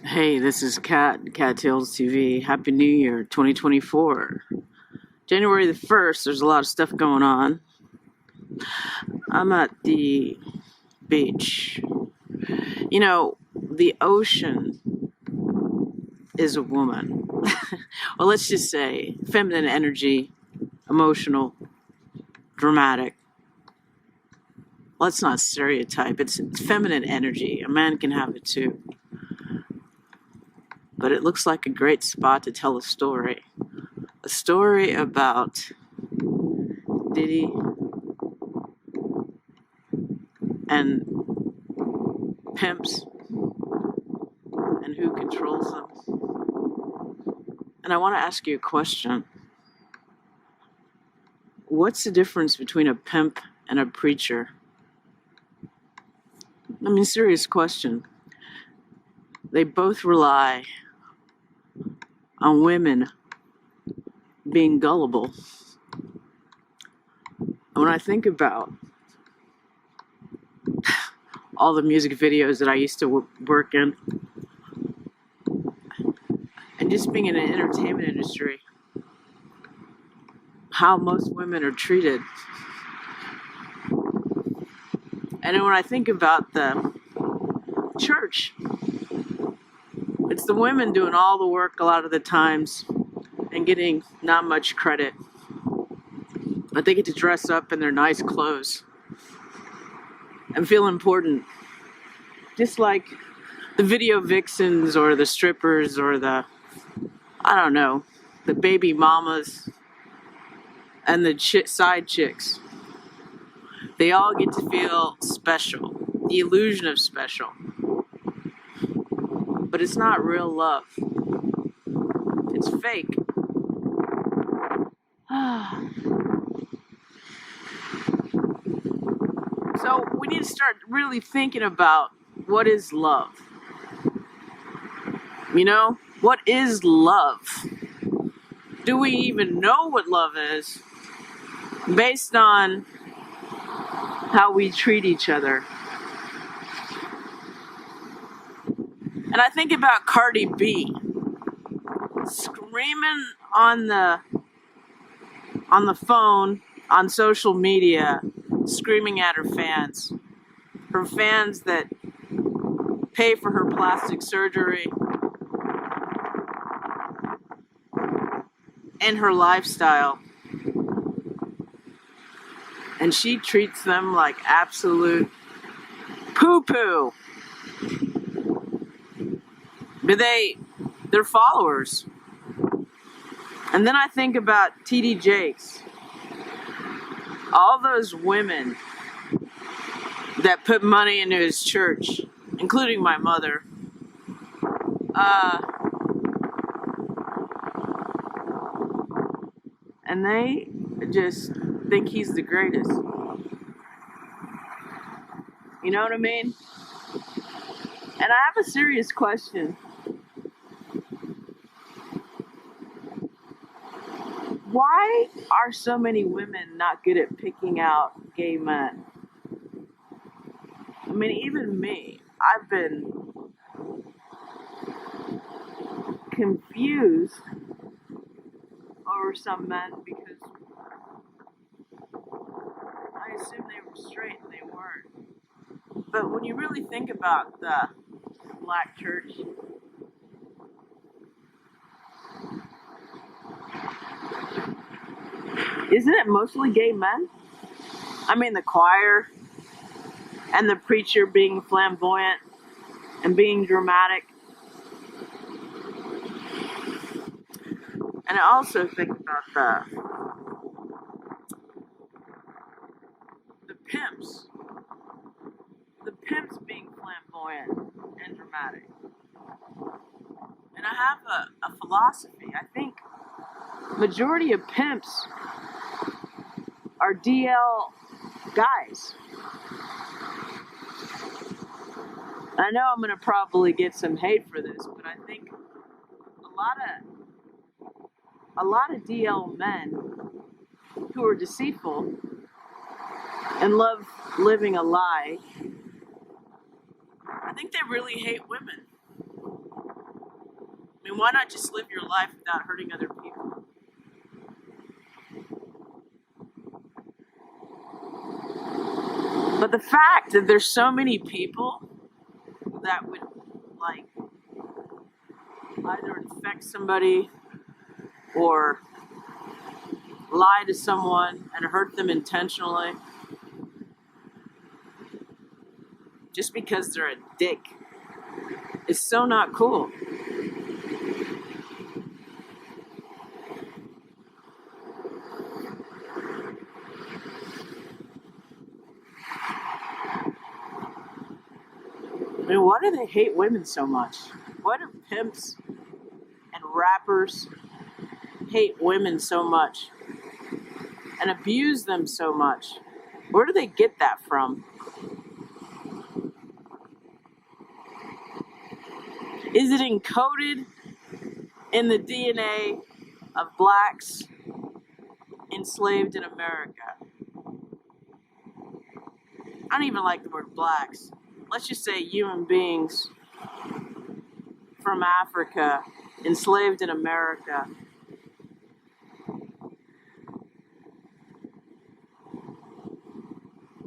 Hey, this is Kattalestv. Happy New Year 2024. January the 1st, there's a lot of stuff going on. I'm at the beach. The ocean is a woman. Well, let's just say feminine energy, emotional, dramatic. Let's not stereotype. It's feminine energy. A man can have it too. But it looks like a great spot to tell a story. A story about Diddy and pimps and who controls them. And I want to ask you a question. What's the difference between a pimp and a preacher? I mean, serious question. They both rely on women being gullible. When I think about all the music videos that I used to work in, and just being in an entertainment industry, how most women are treated. And then when I think about the church, it's the women doing all the work a lot of the times and getting not much credit. But they get to dress up in their nice clothes and feel important. Just like the video vixens or the strippers or the baby mamas and the side chicks. They all get to feel special, the illusion of special. But it's not real love. It's fake. So we need to start really thinking about what is love. What is love? Do we even know what love is based on how we treat each other? And I think about Cardi B screaming on the phone, on social media, screaming at her fans that pay for her plastic surgery and her lifestyle. And she treats them like absolute poo-poo. But they're followers. And then I think about TD Jakes. All those women that put money into his church, including my mother, and they just think he's the greatest. You know what I mean? And I have a serious question. Why are so many women not good at picking out gay men? I mean, even me, I've been confused over some men because I assumed they were straight and they weren't. But when you really think about the black church, isn't it mostly gay men? I mean, the choir and the preacher being flamboyant and being dramatic. And I also think about the pimps. The pimps being flamboyant and dramatic. And I have a philosophy. I think majority of pimps are DL guys. I know I'm going to probably get some hate for this, but I think a lot of DL men who are deceitful and love living a lie, I think they really hate women. I mean, why not just live your life without hurting other people? But the fact that there's so many people that would, like, either infect somebody or lie to someone and hurt them intentionally just because they're a dick is so not cool. I mean, why do they hate women so much? Why do pimps and rappers hate women so much and abuse them so much? Where do they get that from? Is it encoded in the DNA of blacks enslaved in America? I don't even like the word blacks. Let's just say human beings from Africa enslaved in America.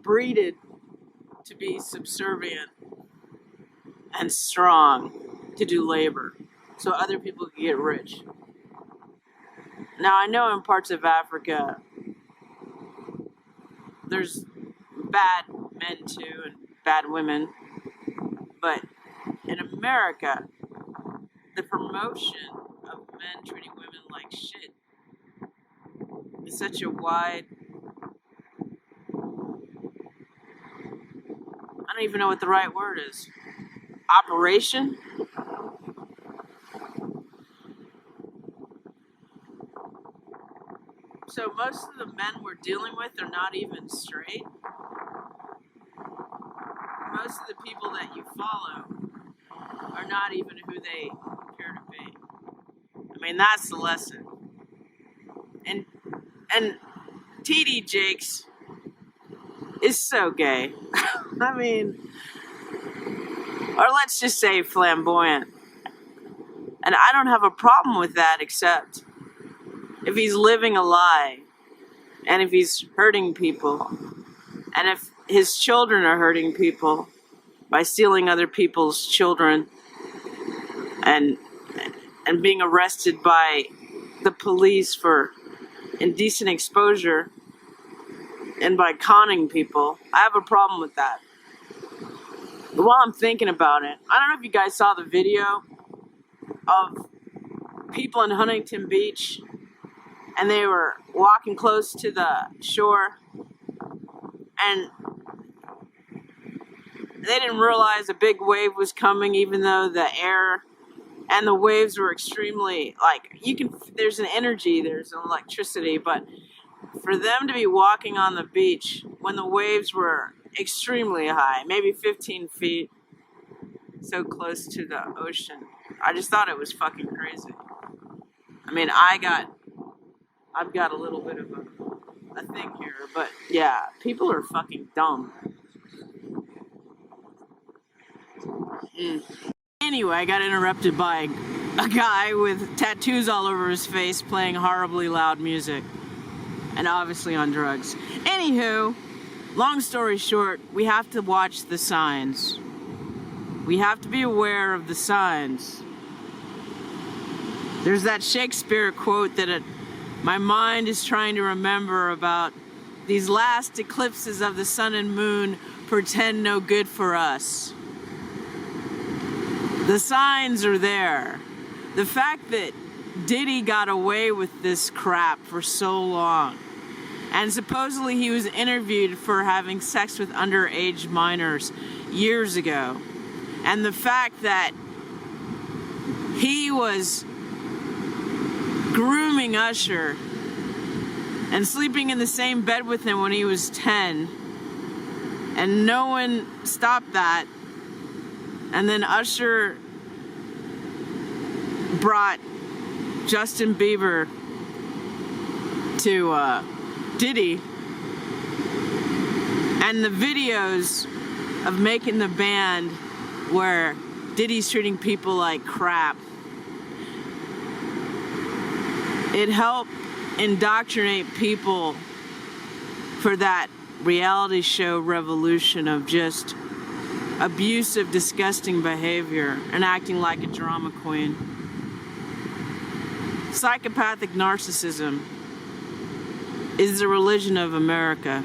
Breeded to be subservient and strong to do labor so other people can get rich. Now, I know in parts of Africa there's bad men too and bad women, but in America, the promotion of men treating women like shit is such a wide, I don't even know what the right word is, operation? So most of the men we're dealing with are not even straight. Most of the people that you follow are not even who they appear to be. I mean, that's the lesson. And TD Jakes is so gay. I mean, or let's just say flamboyant. And I don't have a problem with that, except if he's living a lie, and if he's hurting people, and if his children are hurting people by stealing other people's children and being arrested by the police for indecent exposure and by conning people, I have a problem with that. But while I'm thinking about it, I don't know if you guys saw the video of people in Huntington Beach, and they were walking close to the shore, and they didn't realize a big wave was coming, even though the air and the waves were extremely, like, there's an energy, there's an electricity, but for them to be walking on the beach when the waves were extremely high, maybe 15 feet, so close to the ocean, I just thought it was fucking crazy. I mean, I've got a little bit of a thing here, but yeah, people are fucking dumb. Anyway, I got interrupted by a guy with tattoos all over his face playing horribly loud music, and obviously on drugs. Anywho, long story short, we have to watch the signs. We have to be aware of the signs. There's that Shakespeare quote that my mind is trying to remember about these last eclipses of the sun and moon portend no good for us. The signs are there. The fact that Diddy got away with this crap for so long, and supposedly he was interviewed for having sex with underage minors years ago, and the fact that he was grooming Usher and sleeping in the same bed with him when he was 10, and no one stopped that. And then Usher brought Justin Bieber to Diddy, and the videos of making the band where Diddy's treating people like crap it helped indoctrinate people for that reality show revolution of just abusive, disgusting behavior and acting like a drama queen. Psychopathic narcissism is the religion of America.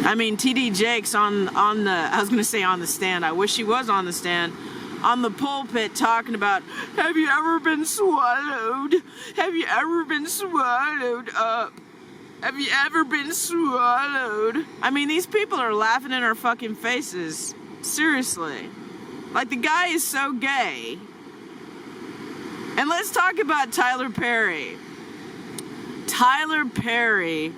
I mean, TD Jakes on the, I was going to say on the stand, I wish he was on the stand, on the pulpit talking about, have you ever been swallowed? Have you ever been swallowed up? Have you ever been swallowed? I mean, these people are laughing in our fucking faces. Seriously. Like, the guy is so gay. And let's talk about Tyler Perry. Tyler Perry,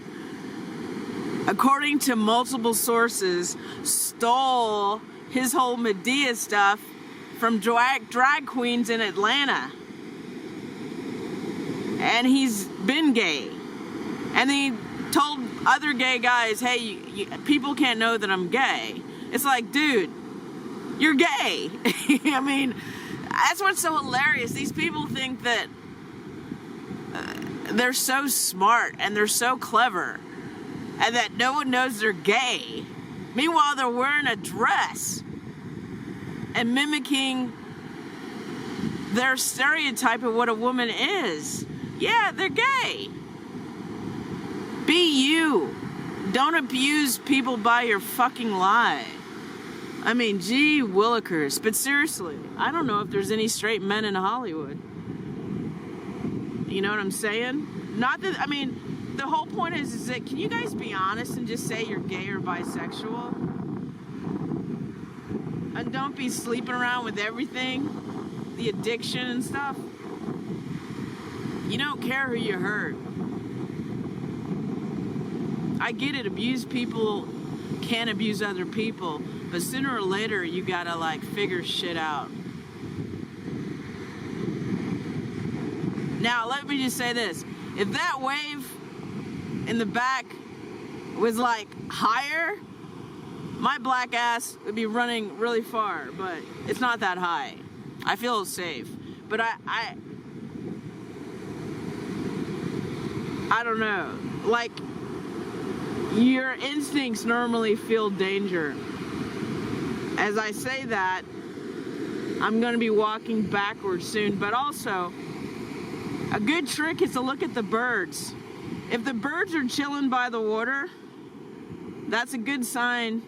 according to multiple sources, stole his whole Medea stuff from drag queens in Atlanta. And he's been gay. And he told other gay guys, hey, people can't know that I'm gay. It's like, dude, you're gay. I mean, that's what's so hilarious. These people think that they're so smart and they're so clever and that no one knows they're gay. Meanwhile, they're wearing a dress and mimicking their stereotype of what a woman is. Yeah, they're gay. Be you. Don't abuse people by your fucking lie. I mean, gee willikers. But seriously, I don't know if there's any straight men in Hollywood. You know what I'm saying? Not that, I mean, the whole point is that, can you guys be honest and just say you're gay or bisexual? And don't be sleeping around with everything, the addiction and stuff. You don't care who you hurt. I get it, abused people can abuse other people, but sooner or later you gotta like figure shit out. Now let me just say this, if that wave in the back was like higher, my black ass would be running really far, but it's not that high. I feel safe, but I don't know, like, your instincts normally feel danger. As I say that, I'm going to be walking backwards soon, but also, a good trick is to look at the birds. If the birds are chilling by the water, that's a good sign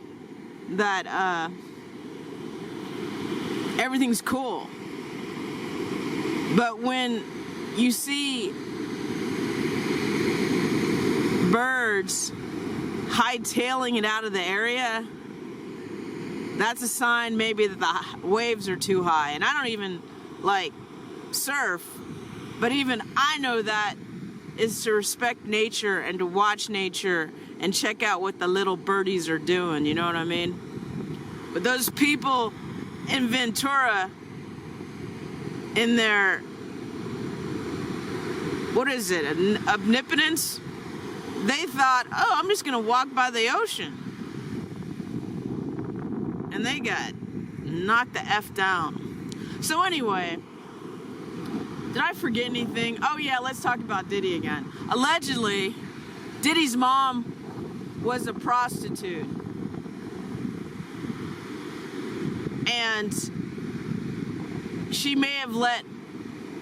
that everything's cool. But when you see birds hightailing it out of the area, that's a sign maybe that the waves are too high. And I don't even like surf, but even I know that is to respect nature and to watch nature and check out what the little birdies are doing, you know what I mean? But those people in Ventura, in their, what is it, omnipotence? They thought, oh, I'm just going to walk by the ocean. And they got knocked the F down. So anyway, did I forget anything? Oh yeah, let's talk about Diddy again. Allegedly, Diddy's mom was a prostitute. And she may have let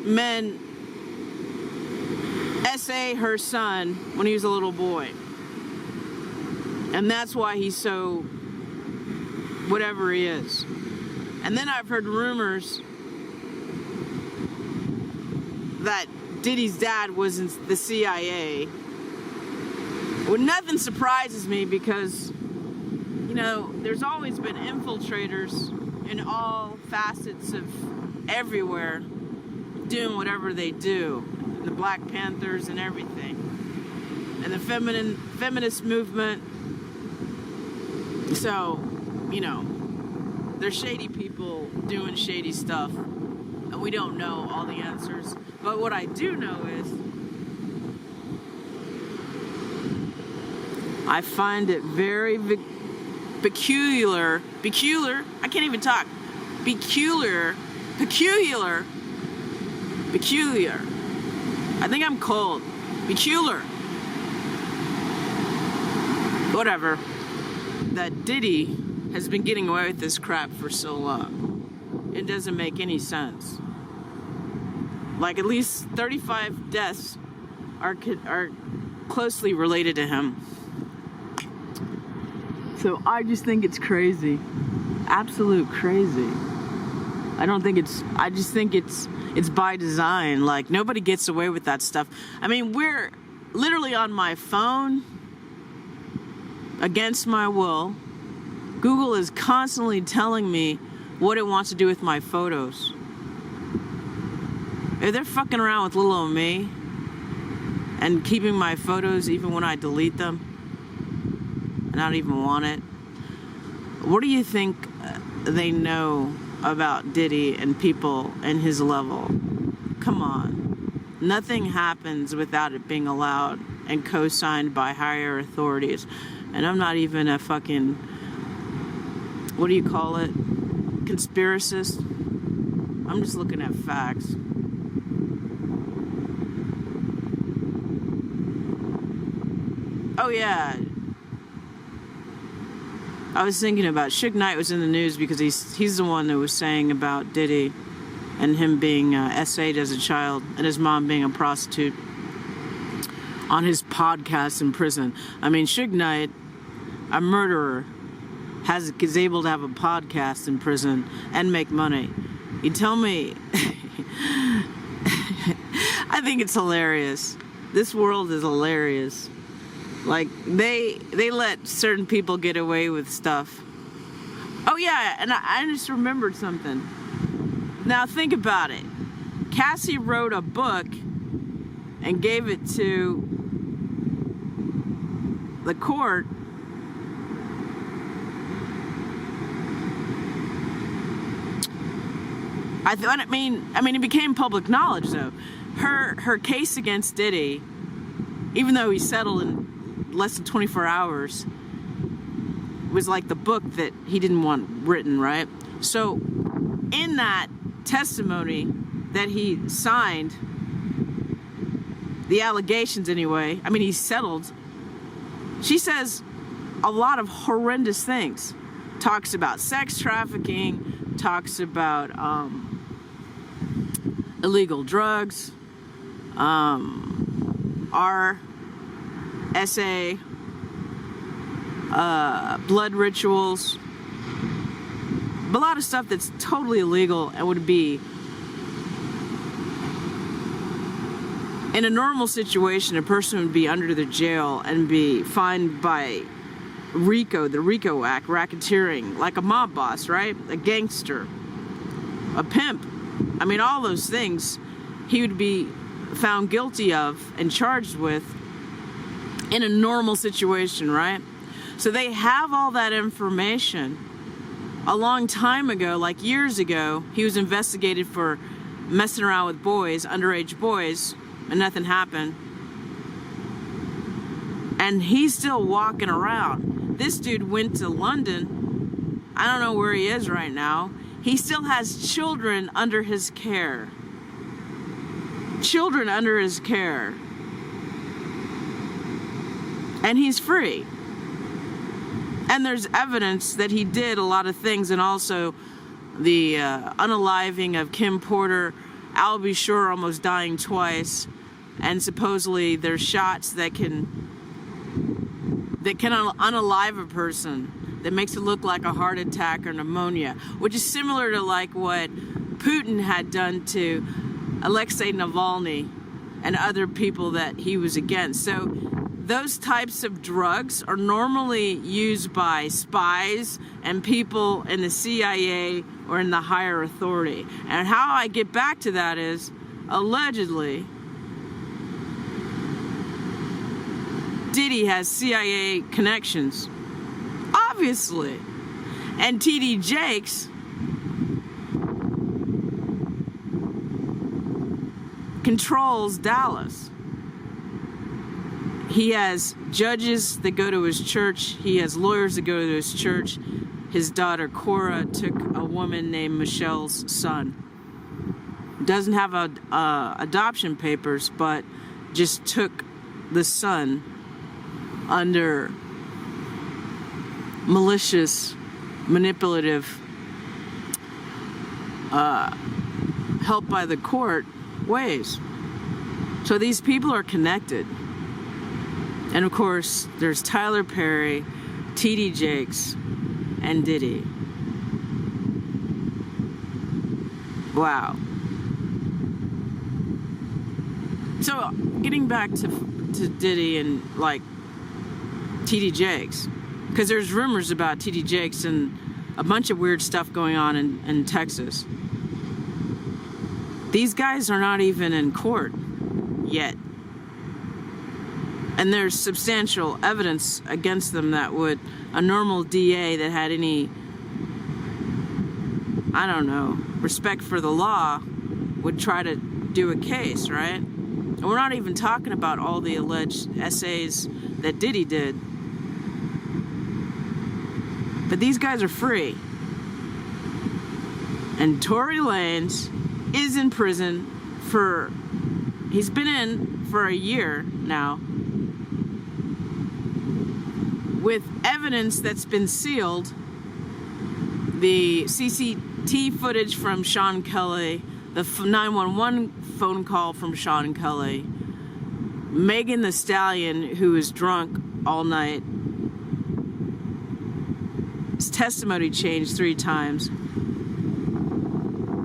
men SA her son when he was a little boy. And that's why he's so whatever he is. And then I've heard rumors that Diddy's dad was in the CIA. Well, nothing surprises me because, you know, there's always been infiltrators in all facets of everywhere doing whatever they do. The Black Panthers and everything. And the feminist movement. So, you know, there's shady people doing shady stuff. And we don't know all the answers. But what I do know is, I find it very peculiar, I can't even talk, peculiar I think I'm cold. Peculiar. Whatever. That Diddy has been getting away with this crap for so long. It doesn't make any sense. Like, at least 35 deaths are closely related to him. So I just think it's crazy. Absolute crazy. I just think it's by design. Like, nobody gets away with that stuff. I mean, we're literally on my phone, against my will. Google is constantly telling me what it wants to do with my photos. If they're fucking around with little old me and keeping my photos even when I delete them and I don't even want it, what do you think they know about Diddy and people in his level? Come on. Nothing happens without it being allowed and co-signed by higher authorities. And I'm not even a fucking, what do you call it? Conspiracist. I'm just looking at facts. Oh yeah. I was thinking about Suge Knight was in the news because he's the one that was saying about Diddy and him being SA'd as a child and his mom being a prostitute on his podcast in prison. I mean, Suge Knight, a murderer, is able to have a podcast in prison and make money. You tell me. I think it's hilarious. This world is hilarious. Like, they let certain people get away with stuff. Oh yeah, and I just remembered something. Now think about it. Cassie wrote a book and gave it to the court. I mean, it became public knowledge though. Her case against Diddy, even though he settled in less than 24 hours, was like the book that he didn't want written, right? So in that testimony that he signed, the allegations anyway, I mean, he settled, she says a lot of horrendous things. Talks about sex trafficking, talks about illegal drugs, RSA, blood rituals, a lot of stuff that's totally illegal and would be, in a normal situation, a person would be under the jail and be fined by RICO, the RICO Act, racketeering, like a mob boss, right? A gangster, a pimp. I mean, all those things he would be found guilty of and charged with in a normal situation, right? So they have all that information. A long time ago, like years ago, he was investigated for messing around with boys, underage boys, and nothing happened. And he's still walking around. This dude went to London. I don't know where he is right now. He still has children under his care. Children under his care. And he's free. And there's evidence that he did a lot of things, and also the unaliving of Kim Porter, Albie Shore almost dying twice, and supposedly there's shots that can unalive a person, that makes it look like a heart attack or pneumonia, which is similar to like what Putin had done to Alexei Navalny and other people that he was against. So those types of drugs are normally used by spies and people in the CIA or in the higher authority. And how I get back to that is, allegedly, Diddy has CIA connections. Obviously. And TD Jakes controls Dallas. He has judges that go to his church. He has lawyers that go to his church. His daughter Cora took a woman named Michelle's son. doesn't have adoption papers, but just took the son under malicious, manipulative, help by the court ways. So these people are connected. And of course, there's Tyler Perry, T.D. Jakes, and Diddy. Wow. So getting back to Diddy and like T.D. Jakes, because there's rumors about T.D. Jakes and a bunch of weird stuff going on in Texas. These guys are not even in court yet. And there's substantial evidence against them that would, a normal DA that had any, I don't know, respect for the law would try to do a case, right? And we're not even talking about all the alleged essays that Diddy did. But these guys are free. And Tory Lanez is in prison for, he's been in for a year now, with evidence that's been sealed. The CCTV footage from Sean Kelly, the 911 phone call from Sean Kelly, Megan Thee Stallion, who was drunk all night. His testimony changed 3 times.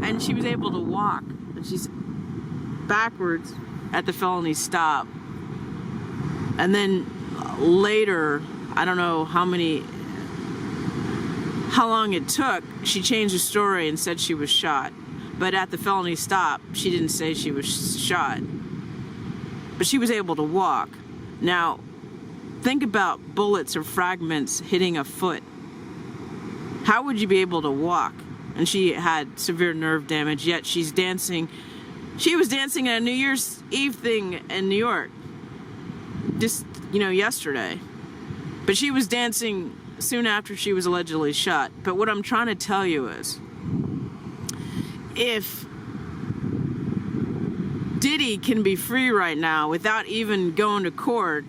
And she was able to walk. And she's backwards at the felony stop. And then later, I don't know how long it took, she changed her story and said she was shot. But at the felony stop, she didn't say she was shot. But she was able to walk. Now, think about bullets or fragments hitting a foot. How would you be able to walk? And she had severe nerve damage, yet she's dancing. She was dancing at a New Year's Eve thing in New York. Just, yesterday. But she was dancing soon after she was allegedly shot. But what I'm trying to tell you is, if Diddy can be free right now without even going to court,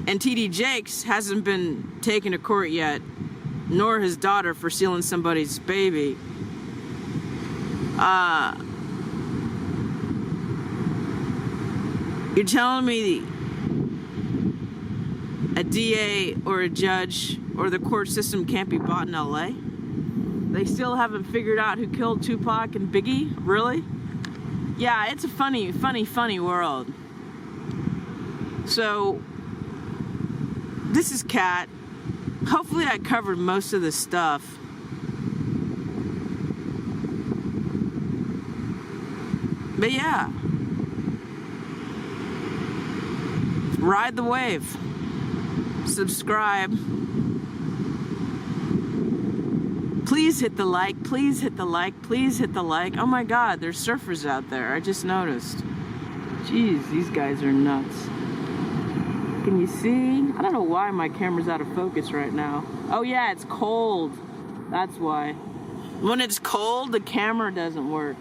and T.D. Jakes hasn't been taken to court yet, nor his daughter for stealing somebody's baby, you're telling me a DA or a judge or the court system can't be bought in LA? They still haven't figured out who killed Tupac and Biggie? Really? Yeah, it's a funny world. So, this is Kat. Hopefully I covered most of the stuff. But yeah. Ride the wave. Subscribe. Please hit the like. Please hit the like. Please hit the like. Oh my God, there's surfers out there. I just noticed. Jeez, these guys are nuts. Can you see? I don't know why my camera's out of focus right now. Oh yeah, it's cold. That's why. When it's cold, the camera doesn't work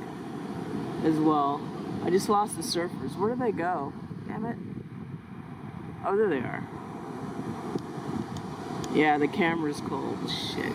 as well. I just lost the surfers. Where did they go? Damn it. Oh, there they are. Yeah, the camera's cold. Shit.